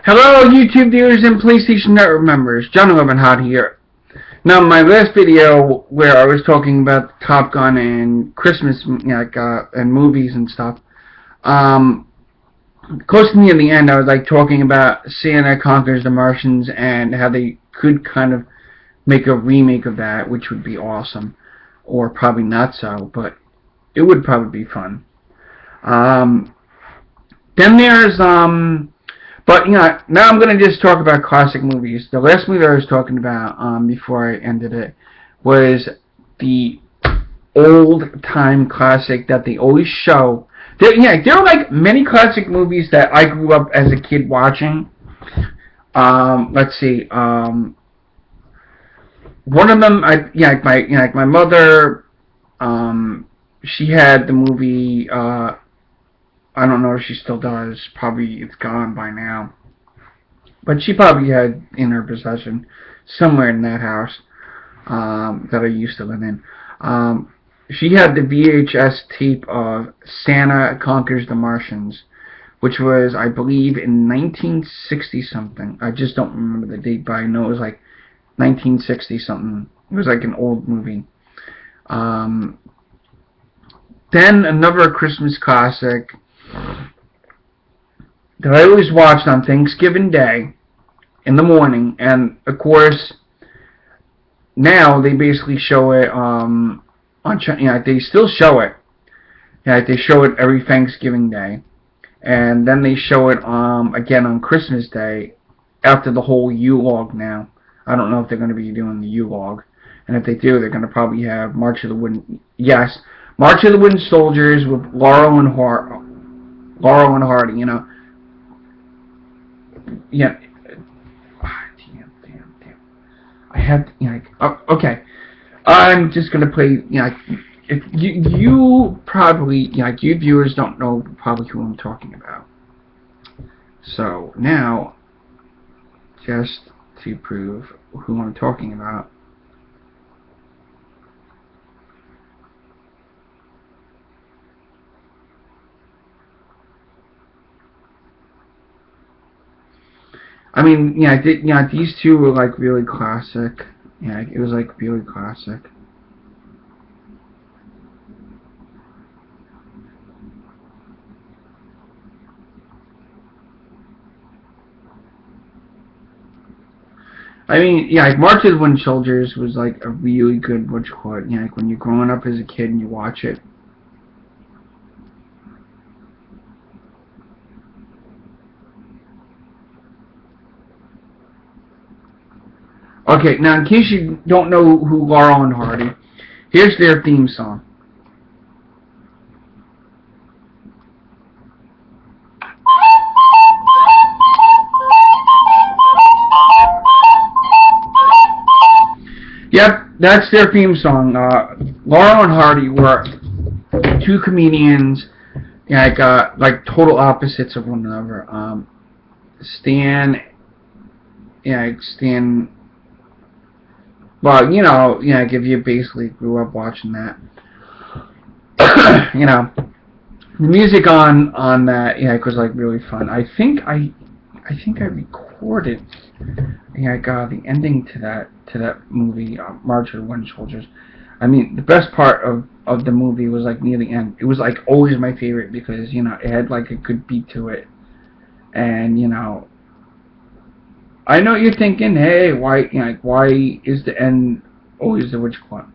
Hello, YouTube viewers and PlayStation Network members. John Hot here. Now, my last video where I was talking about Top Gun and Christmas, and movies and stuff, close to near the end, I was talking about Santa Conquers the Martians and how they could kind of make a remake of that, which would be awesome, or probably not so, but it would probably be fun. Then there's But, now I'm going to just talk about classic movies. The last movie I was talking about, before I ended it, was the old-time classic that they always show. There are, many classic movies that I grew up as a kid watching. Let's see, one of them, my mother, she had the movie, I don't know if she still does. Probably it's gone by now. But she probably had in her possession somewhere in that house that I used to live in. She had the VHS tape of Santa Conquers the Martians, which was, I believe, in 1960-something. I just don't remember the date, but I know it was 1960-something. It was an old movie. Then another Christmas classic that I always watched on Thanksgiving Day in the morning, and of course now they basically show it they still show it. They show it every Thanksgiving Day, and then they show it again on Christmas Day after the whole Yule-log now. I don't know if they're going to be doing the Yule-log, and if they do, they're going to probably have March of the Wooden Soldiers with Laurel and Hardy, Yeah. Damn. I had, okay. I'm just gonna play, if you probably, you viewers don't know probably who I'm talking about. So, now, just to prove who I'm talking about, I mean, these two were really classic. It was really classic. I mean, March of the Wooden Soldiers was a really good when you're growing up as a kid and you watch it. Okay, now in case you don't know who Laurel and Hardy, here's their theme song. Yep, that's their theme song. Laurel and Hardy were two comedians, total opposites of one another. Stan. Well, if you basically grew up watching that, the music on that, was really fun. I think I recorded, the ending to that movie, March of the Wooden Soldiers. I mean, the best part of the movie was near the end. It was always my favorite because it had a good beat to it, and I know you're thinking, hey, why is the end always the witch hunt?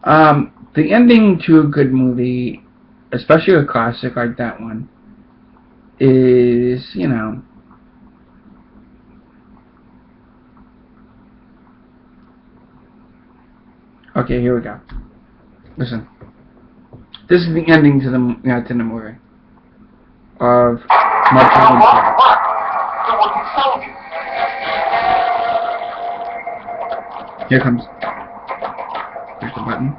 The ending to a good movie, especially a classic like that one, is, Okay, here we go. Listen. This is the ending to the movie of March of the Wooden Soldiers. Here comes. Here's the button.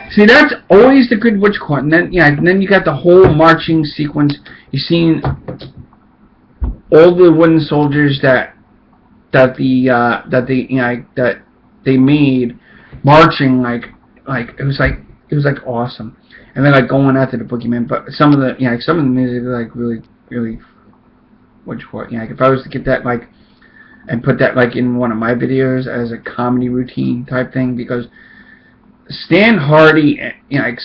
See, that's always the good witch hunt. And then you got the whole marching sequence. You've seen all the wooden soldiers that they made marching like it was it was like awesome. And then like going after the boogeyman, but some of the some of the music is like really what you call it. Like if I was to get that like and put that like in one of my videos as a comedy routine type thing, because Stan Hardy, like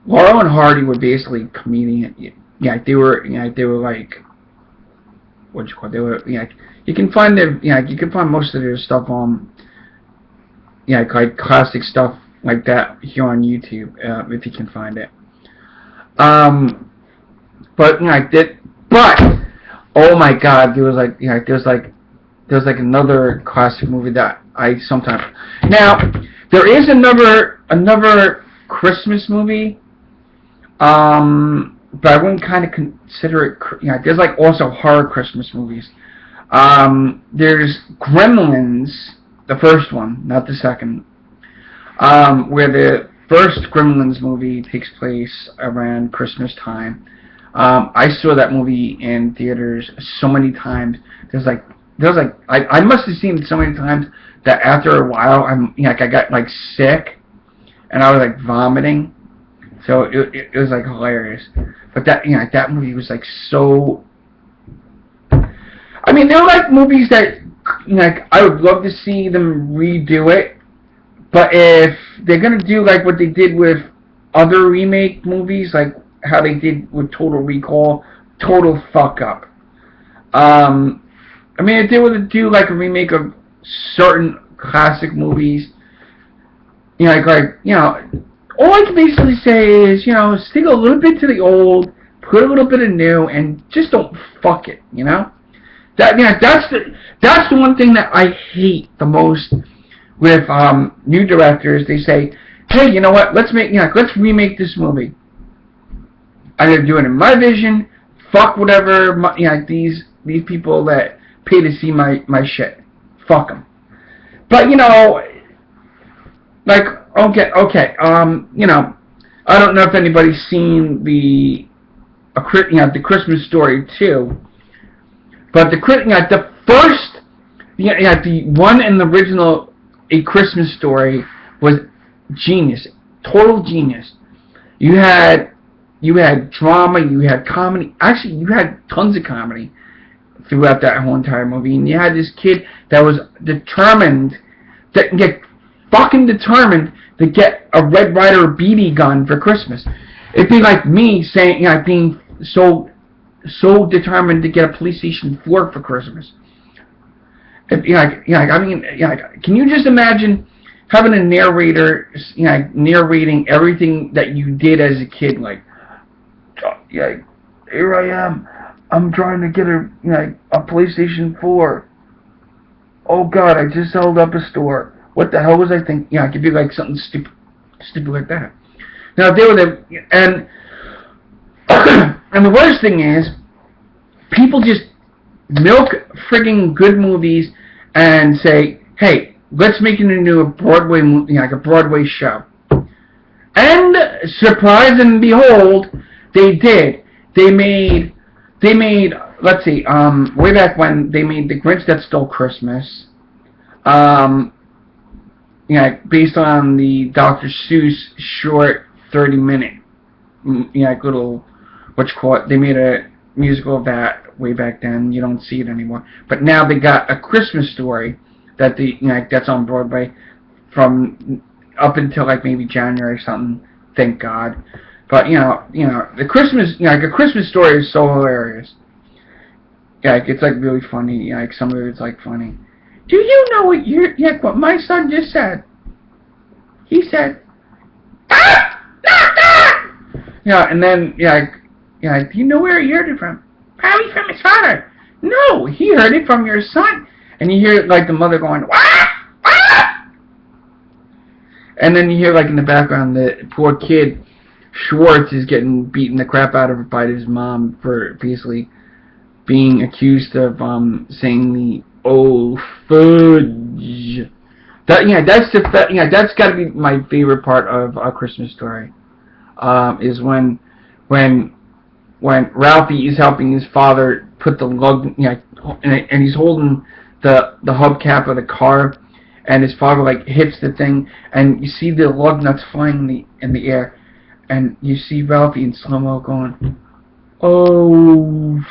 Laurel and Hardy were basically comedian. They were like what you call it? They were you can find their you can find most of their stuff on like classic stuff like that here on YouTube if you can find it. But but oh my God, there was like another classic movie that I sometimes now there is another Christmas movie, but I wouldn't kind of consider it. There's like also horror Christmas movies. There's Gremlins, the first one, not the second, where the first Gremlins movie takes place around Christmas time. I saw that movie in theaters so many times. I must have seen it so many times that after a while I got like sick and I was like vomiting. So it was like hilarious. But that movie was like so. I mean, there were like movies that I would love to see them redo it. But if they're gonna do like what they did with other remake movies, like how they did with Total Recall, total fuck up. I mean, if they were to do like a remake of certain classic movies, all I can basically say is, stick a little bit to the old, put a little bit of new, and just don't fuck it, That's the one thing that I hate the most with new directors. They say, hey, you know what? Let's remake this movie. I'm gonna do it in my vision. Fuck whatever. These people that pay to see my shit. Fuck them. But okay. I don't know if anybody's seen the Christmas Story 2, but the one in the original A Christmas Story was genius, total genius. You had drama, you had comedy. Actually, you had tons of comedy throughout that whole entire movie. And you had this kid that was determined to get a Red Ryder BB gun for Christmas. It'd be like me saying, being so determined to get a PlayStation 4 for Christmas. Can you just imagine having a narrator, narrating everything that you did as a kid, like, here I am. I'm trying to get a PlayStation 4. Oh God, I just held up a store. What the hell was I thinking? It could be like something stupid like that. Now they were and the worst thing is, people just milk frigging good movies and say, hey, let's make it into a Broadway movie, like a Broadway show. And surprise and behold, they did. They made. Let's see. Way back when they made The Grinch That Stole Christmas. Based on the Dr. Seuss short 30-minute. Little they made a musical of that way back then. You don't see it anymore. But now they got A Christmas Story that that's on Broadway from up until like maybe January or something. Thank God. But the Christmas, A Christmas Story is so hilarious. It's like really funny. Some of it's like funny. Do you know what my son just said? He said, ah! Ah! Ah! And then do you know where he heard it from? Probably from his father. No, he heard it from your son. And you hear like the mother going, ah! Ah! And then you hear like in the background the poor kid Schwartz is getting beaten the crap out of by his mom for basically being accused of saying the fudge. That's got to be my favorite part of A Christmas Story. Is when Ralphie is helping his father put the lug, and he's holding the hubcap of the car, and his father like hits the thing, and you see the lug nuts flying in the air, and you see Ralphie in slow-mo going, "Oh,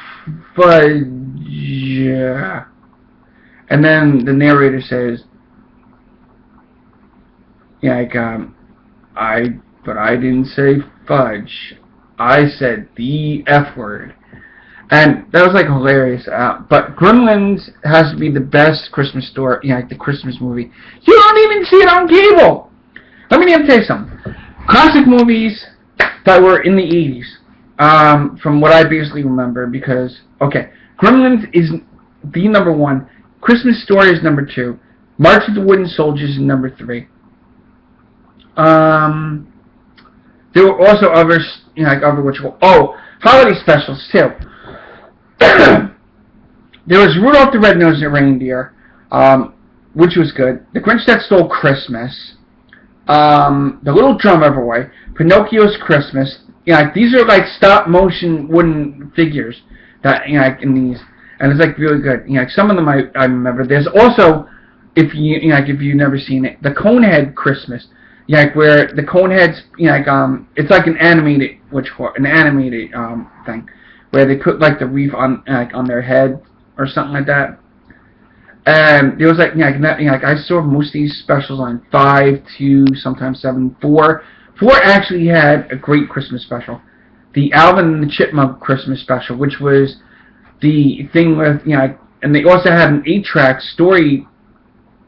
fudge." And then the narrator says, yeah, like, but I didn't say fudge. I said the F word. And that was like hilarious. But Gremlins has to be the best Christmas story, like the Christmas movie. You don't even see it on cable. Let me tell you something. Classic movies that were in the 80s, from what I basically remember, because, okay, Gremlins is the #1. Christmas Story is #2. March of the Wooden Soldiers is #3. There were also others, like other holiday specials too. There was Rudolph the Red-Nosed Reindeer, which was good. The Grinch That Stole Christmas, The Little Drummer Boy, Pinocchio's Christmas. Like these are like stop-motion wooden figures that like in these, and it's like really good. Like some of them I remember. There's also, if you've never seen it, the Conehead Christmas. Like where the Coneheads, it's like an animated thing, where they put like the wreath on their head or something like that. And there was like I saw most of these specials on 5, 2, sometimes 7, 4. 4 actually had a great Christmas special, the Alvin and the Chipmunk Christmas special, which was the thing with and they also had an 8-track story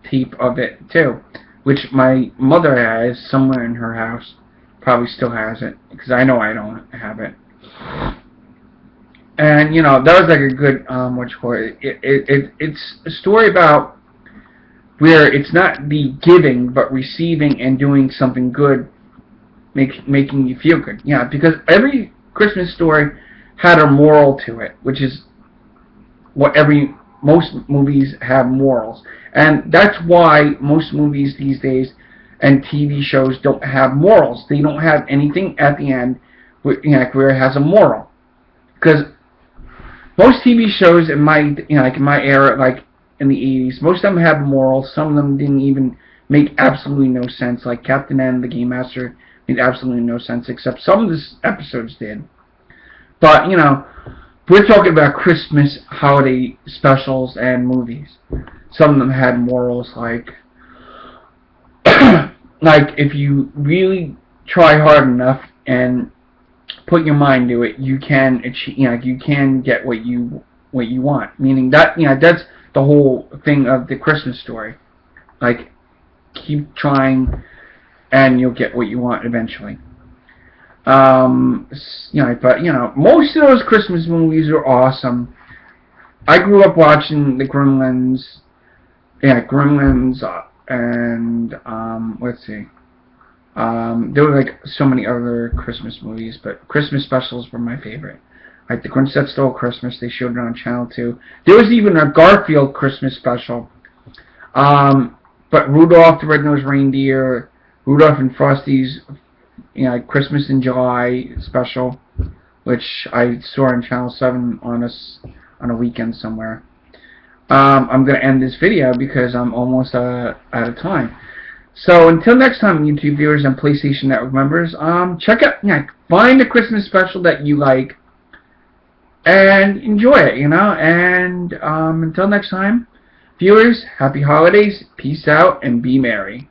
tape of it too, which my mother has somewhere in her house. Probably still has it, because I know I don't have it. And, that was like a good, it's a story about where it's not the giving, but receiving and doing something good, making you feel good. Yeah, because every Christmas story had a moral to it, which is what most movies have morals. And that's why most movies these days and TV shows don't have morals. They don't have anything at the end where it has a moral. Because most TV shows in my in my era, like in the 80s, most of them have morals. Some of them didn't even make absolutely no sense. Like Captain N, the Game Master, made absolutely no sense, except some of the episodes did. But we're talking about Christmas holiday specials and movies. Some of them had morals like like if you really try hard enough and put your mind to it, you can achieve, you can get what you want. Meaning that that's the whole thing of the Christmas story. Like keep trying and you'll get what you want eventually. But most of those Christmas movies are awesome. I grew up watching the Gremlins. Yeah, Gremlins, and let's see. There were like so many other Christmas movies, but Christmas specials were my favorite. Like the Grinch That Stole Christmas, they showed it on Channel 2. There was even a Garfield Christmas special. But Rudolph the Red-Nosed Reindeer, Rudolph and Frosty's Christmas in July special, which I saw on Channel 7 on a weekend somewhere. I'm going to end this video because I'm almost out of time. So until next time, YouTube viewers and PlayStation Network members, check out, find a Christmas special that you like and enjoy it, And until next time, viewers, happy holidays, peace out, and be merry.